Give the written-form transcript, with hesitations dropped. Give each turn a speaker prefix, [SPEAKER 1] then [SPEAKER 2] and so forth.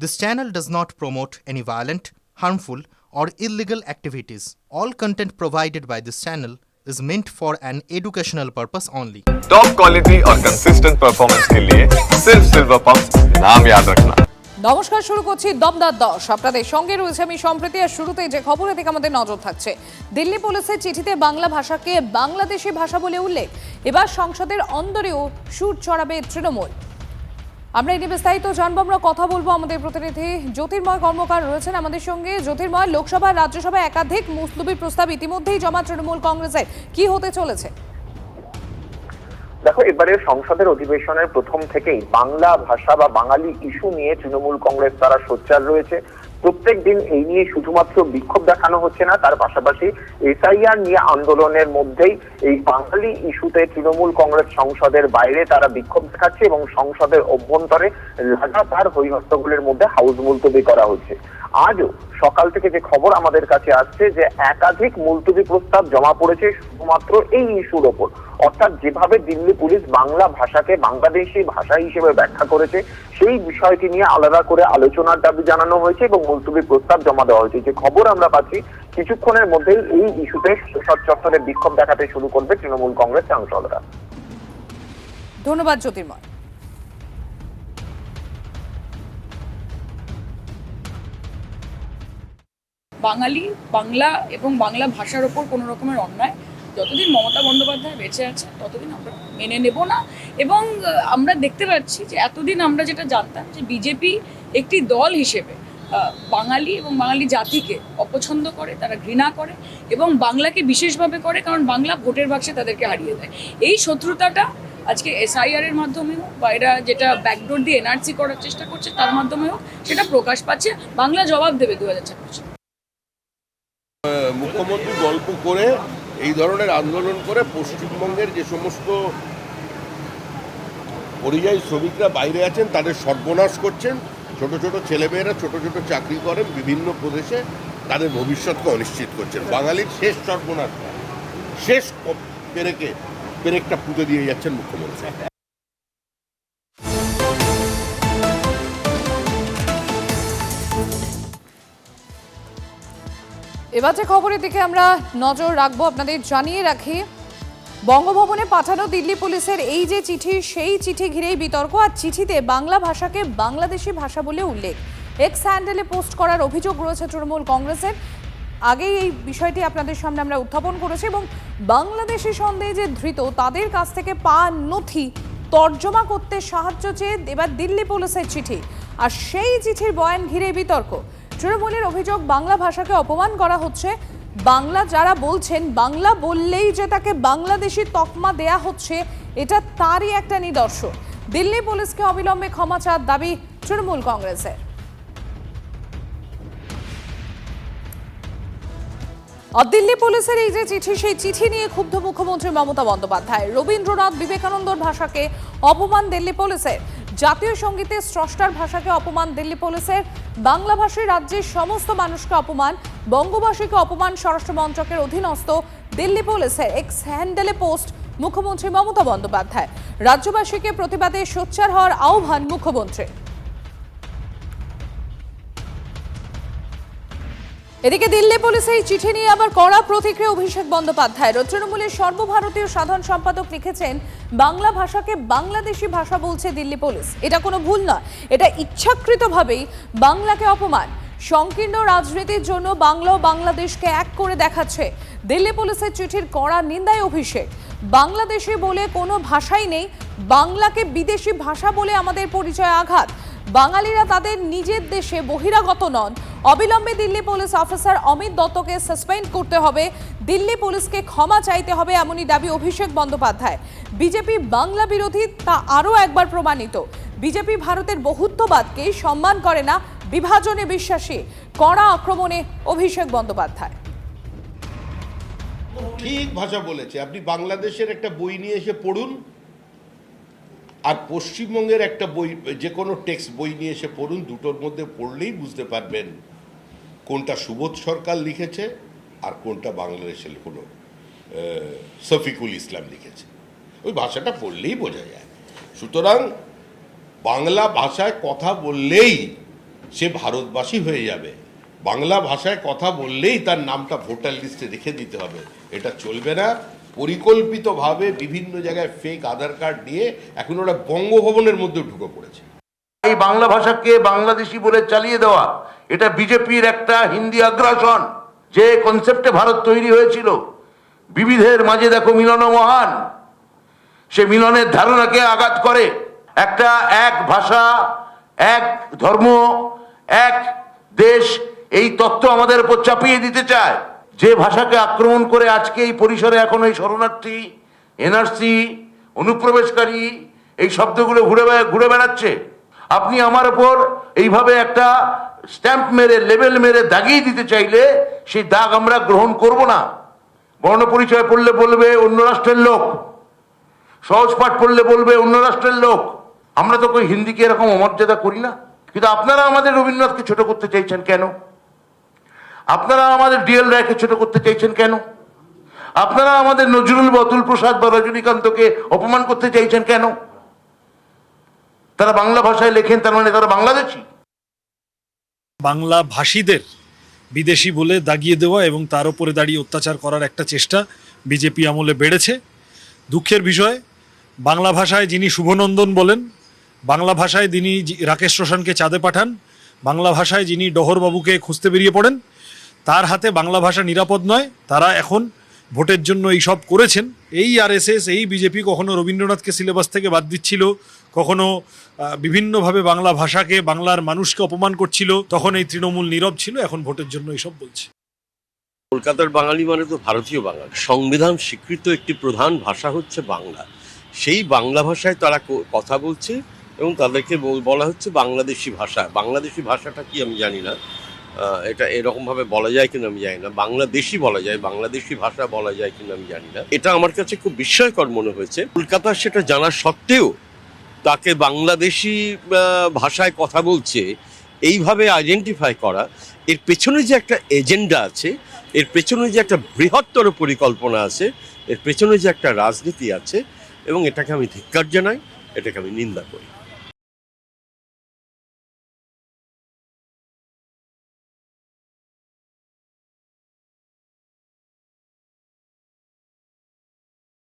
[SPEAKER 1] This channel does not promote any violent, harmful, or illegal activities. All content provided by this channel is meant for an educational purpose only.
[SPEAKER 2] Top quality और consistent performance के लिए सिर्फ silver pump नाम याद रखना।
[SPEAKER 3] নমস্কার, শুরু করছি দমদার 10। আপনাদের সঙ্গে রয়েছে আমি সম্প্রীতি। আর শুরুতেই যে খবরের দিকে আমাদের নজর থাকছে, দিল্লি পুলিশের চিঠিতে বাংলা ভাষাকে বাংলাদেশি ভাষা বলে উল্লেখ। এবার সংসদের অন্দরেও সুর চড়াবে তৃণমূল। আমরা এই নিয়ে বিস্তারিত জানবো, আমরা কথা বলবো। আমাদের প্রতিনিধি জ্যোতির্ময় কর্মকার রয়েছেন আমাদের সঙ্গে। জ্যোতির্ময়, লোকসভা রাজ্যসভায় একাধিক মুসলুবি প্রস্তাব ইতিমধ্যেই জমা তৃণমূল কংগ্রেসের, কি হতে চলেছে?
[SPEAKER 4] দেখো, এবারে সংসদের অধিবেশনের প্রথম থেকেই বাংলা ভাষা বা বাঙালি ইস্যু নিয়ে তৃণমূল কংগ্রেস তারা সোচ্চার রয়েছে। প্রত্যেক দিন এই নিয়ে শুধুমাত্র বিক্ষোভ দেখানো হচ্ছে না, তার পাশাপাশি এসআইআর নিয়ে আন্দোলনের মধ্যেই এই বাঙালি ইস্যুতে তৃণমূল কংগ্রেস সংসদের বাইরে তারা বিক্ষোভ দেখাচ্ছে এবং সংসদের অভ্যন্তরে লাগাতার হইহট্টগোলের মধ্যে হাউস মুলতবি করা হচ্ছে। আজও সকাল থেকে যে খবর আমাদের কাছে আসছে যে একাধিক মুলতবি প্রস্তাব জমা পড়েছে শুধুমাত্র এই ইস্যুর ওপর। অর্থাৎ যেভাবে দিল্লি পুলিশ বাংলা ভাষাকে বাংলাদেশি ভাষা হিসেবে ব্যাখ্যা করেছে সেই বিষয়টি নিয়ে আলাদা করে আলোচনার দাবি জানানো হয়েছে এবং মুলতবি প্রস্তাব জমা দেওয়া হয়েছে। যে খবর আমরা পাচ্ছি, কিছুক্ষণের মধ্যেই এই ইস্যুতে সংসদ চত্বরে বিক্ষোভ দেখাতে শুরু করবে তৃণমূল কংগ্রেস সাংসদরা।
[SPEAKER 3] ধন্যবাদ জ্যোতির্ময়।
[SPEAKER 5] বাঙালি, বাংলা এবং বাংলা ভাষার ওপর কোনো রকমের অন্যায় যতদিন মমতা বন্দ্যোপাধ্যায় বেঁচে আছে ততদিন আমরা মেনে নেব না। এবং আমরা দেখতে পাচ্ছি যে এতদিন আমরা যেটা জানতাম যে বিজেপি একটি দল হিসেবে বাঙালি এবং বাঙালি জাতিকে অপছন্দ করে, তারা ঘৃণা করে এবং বাংলাকে বিশেষভাবে করে, কারণ বাংলা ভোটের বাক্সে তাদেরকে হারিয়ে দেয়। এই শত্রুতাটা আজকে এসআইআর এর মাধ্যমে হোক বা এরা যেটা ব্যাকডোর দিয়ে এনআরসি করার চেষ্টা করছে তার মাধ্যমে হোক, সেটা প্রকাশ পাচ্ছে। বাংলা জবাব দেবে 2026।
[SPEAKER 6] মুখ্যমন্ত্রী গল্প করে এই ধরনের আন্দোলন করে পশ্চিমবঙ্গের যে সমস্ত পরিযায়ী শ্রমিকরা বাইরে আছেন তাদের সর্বনাশ করছেন। ছোট ছোট ছেলেমেয়েরা ছোট ছোট চাকরি করেন বিভিন্ন প্রদেশে, তাদের ভবিষ্যৎকে অনিশ্চিত করছেন। বাঙালির শেষ সর্বনাশ, শেষ পেরেকটা পুঁতে দিয়ে যাচ্ছেন মুখ্যমন্ত্রী।
[SPEAKER 3] এবার যে খবরের দিকে আমরা নজর রাখবো, আপনাদের জানিয়ে রাখি, বঙ্গভবনে পাঠানো দিল্লি পুলিশের এই যে চিঠি, সেই চিঠি ঘিরেই বিতর্ক। আর চিঠিতে বাংলা ভাষাকে বাংলাদেশি ভাষা বলে উল্লেখ। এক্স হ্যান্ডেলে পোস্ট করার অভিযোগ রয়েছে তৃণমূল কংগ্রেসের। আগেই এই বিষয়টি আপনাদের সামনে আমরা উত্থাপন করেছি এবং বাংলাদেশি সন্দেহে যে ধৃত তাদের কাছ থেকে পাওয়া নথি তর্জমা করতে সাহায্য চেয়ে এবার দিল্লি পুলিশের চিঠি। আর সেই চিঠির বয়ান ঘিরে বিতর্ক। তৃণমূলের অভিযোগ, বাংলা ভাষাকে অপমান করা হচ্ছে। বাংলা যারা বলছেন, বাংলা বললেই যে তাকে বাংলাদেশি তকমা দেয়া হচ্ছে, এটা তারই একটা নিদর্শন। দিল্লি পুলিশকে অবিলম্বে ক্ষমা চাওয়ার দাবি তৃণমূল কংগ্রেসের। দিল্লি পুলিশের এই যে চিঠি, সেই চিঠি নিয়ে ক্ষুব্ধ মুখ্যমন্ত্রী মমতা বন্দ্যোপাধ্যায়। রবীন্দ্রনাথ বিবেকানন্দর ভাষাকে অপমান দিল্লি পুলিশের। জাতীয় সঙ্গীতের স্রষ্টার ভাষাকে অপমান দিল্লি পুলিশের। বাংলাভাষী রাজ্যের সমস্ত মানুষকে অপমান, বঙ্গবাসীকে অপমান স্বরাষ্ট্র মন্ত্রকের অধীনস্থ দিল্লি পুলিশের। এক্স হ্যান্ডেলে পোস্ট মুখ্যমন্ত্রী মমতা বন্দ্যোপাধ্যায়। রাজ্যবাসীকে প্রতিবাদে সোচ্চার হওয়ার আহ্বান মুখ্যমন্ত্রী। এদিকে দিল্লি পুলিশের এই চিঠি নিয়ে আবার কড়া প্রতিক্রিয়া অভিষেক বন্দ্যোপাধ্যায়ের। তৃণমূলের সর্বভারতীয় সাধারণ সম্পাদক লিখেছেন, বাংলা ভাষাকে বাংলাদেশি ভাষা বলছে দিল্লি পুলিশ। এটা কোনো ভুল না, এটা ইচ্ছাকৃতভাবেই বাংলাকে অপমান। সংকীর্ণ রাজনীতির জন্য বাংলা ও বাংলাদেশকে এক করে দেখাচ্ছে। দিল্লি পুলিশের চিঠির কড়া নিন্দায় অভিষেক। বাংলাদেশি বলে কোনো ভাষাই নেই, বাংলাকে বিদেশি ভাষা বলে আমাদের পরিচয় আঘাত। বাঙালিরা তাদের নিজের দেশে বহিরাগত নন। অবিলম্বে দিল্লি পুলিশ অফিসার অমিত দত্তকে সাসপেন্ড করতে হবে, দিল্লি পুলিশকে ক্ষমা চাইতে হবে, এমনই দাবি অভিষেক বন্দ্যোপাধ্যায়। বিজেপি বাংলা বিরোধী, তা আরও একবার প্রমাণিত। বিজেপি ভারতের বহুত্ববাদকে সম্মান করে না, বিভাজনে বিশ্বাসী। কড়া আক্রমণে অভিষেক বন্দ্যোপাধ্যায়।
[SPEAKER 6] ঠিক ভাষা বলেছে। আপনি বাংলাদেশের একটা বই নিয়ে এসে পড়ুন, আর পশ্চিমবঙ্গের একটা বই, যে কোনো টেক্সট বই নিয়ে এসে পড়ুন, দুটোর মধ্যে পড়লেই বুঝতে পারবেন কোনটা সুবোধ সরকার লিখেছে আর কোনটা বাংলাদেশের কোনো শফিকুল ইসলাম লিখেছে। ওই ভাষাটা পড়লেই বোঝা যায়। সুতরাং বাংলা ভাষায় কথা বললেই সে ভারতবাসী হয়ে যাবে। বাংলা ভাষায় কথা বললেই তার নামটা ভোটার লিস্টে রেখে দিতে হবে, এটা চলবে না। পরিকল্পিতভাবে বিভিন্ন জায়গায় ফেক আধার কার্ড দিয়ে এখন ওরা বঙ্গভবনের মধ্যে ঢুকে পড়েছে।
[SPEAKER 7] এই বাংলা ভাষাকে বাংলাদেশি বলে চালিয়ে দেওয়া, এটা বিজেপির একটা হিন্দি আগ্রাসন। যে কনসেপ্টে ভারত তৈরি হয়েছিল, বিবিধের মাঝে দেখো মিলন মহান, সে মিলনের ধারণাকে আঘাত করে। একটা এক ভাষা, এক ধর্ম, এক দেশ, এই তত্ত্ব আমাদের উপর চাপিয়ে দিতে চায়। যে ভাষাকে আক্রমণ করে আজকে এই পরিসরে এখন এই শরণার্থী, এনআরসি, অনুপ্রবেশকারী এই শব্দগুলো ঘুরে বেড়াচ্ছে। আপনি আমার উপর এইভাবে একটা স্ট্যাম্প মেরে, লেবেল মেরে দাগিয়ে দিতে চাইলে সেই দাগ আমরা গ্রহণ করব না। বর্ণ পরিচয় পড়লে বলবে অন্য রাষ্ট্রের লোক, সহজ পাঠ পড়লে বলবে অন্য রাষ্ট্রের লোক। আমরা তো কই হিন্দিকে এরকম অমর্যাদা করি না। কিন্তু আপনারা আমাদের রবীন্দ্রনাথকে ছোট করতে চাইছেন কেন? আপনারা আমাদের ডিএল রায়কে ছোট করতে চাইছেন কেন? আপনারা আমাদের নজরুল বা অতুল প্রসাদ বা রজনীকান্তকে অপমান করতে চাইছেন কেন? তারা বাংলা ভাষায় লেখেন, তার মানে তারা বাংলাদেশী।
[SPEAKER 8] বাংলা ভাষীদের বিদেশি বলে দাগিয়ে দেওয়া এবং তার উপরে দাঁড়িয়ে অত্যাচার করার একটা চেষ্টা বিজেপি আমলে বেড়েছে। দুঃখের বিষয়, বাংলা ভাষায় যিনি শুভনন্দন বলেন, বাংলা ভাষায় যিনি রাকেশ রোশনকে চাঁদে পাঠান, বাংলা ভাষায় যিনি ডহরবাবুকে খুঁজতে বেরিয়ে পড়েন, তার হাতে বাংলা ভাষা নিরাপদ নয়। তারা এখন ভোটের জন্য এই সব করেছেন। এই আরএসএস, এই বিজেপি কখনো রবীন্দ্রনাথকে সিলেবাস থেকে বাদ দিচ্ছিল, কখনো বিভিন্নভাবে বাংলা ভাষাকে, বাংলার মানুষকে অপমান করছিল। তখন এই তৃণমূল নীরব ছিল, এখন ভোটের জন্য এইসব বলছে।
[SPEAKER 9] কলকাতার বাঙালি মানে তো ভারতীয় বাঙালি। সংবিধান স্বীকৃত একটি প্রধান ভাষা হচ্ছে বাংলা। সেই বাংলা ভাষায় তারা কথা বলছে এবং তাদেরকে বলা হচ্ছে বাংলাদেশি ভাষা। বাংলাদেশি ভাষাটা কি আমি জানি না, এটা এরকমভাবে বলা যায় কিনা আমি জানি না। বাংলাদেশি বলা যায়, বাংলাদেশি ভাষা বলা যায় কিনা আমি জানি না। এটা আমার কাছে খুব বিস্ময়কর মনে হয়েছে। কলকাতার সেটা জানা সত্ত্বেও তাকে বাংলাদেশি ভাষায় কথা বলছে এইভাবে আইডেন্টিফাই করা, এর পেছনে যে একটা এজেন্ডা আছে, এর পেছনে যে একটা বৃহত্তর পরিকল্পনা আছে, এর পেছনে যে একটা রাজনীতি আছে, এবং এটাকে আমি ধিক্কার জানাই, এটাকে আমি নিন্দা করি।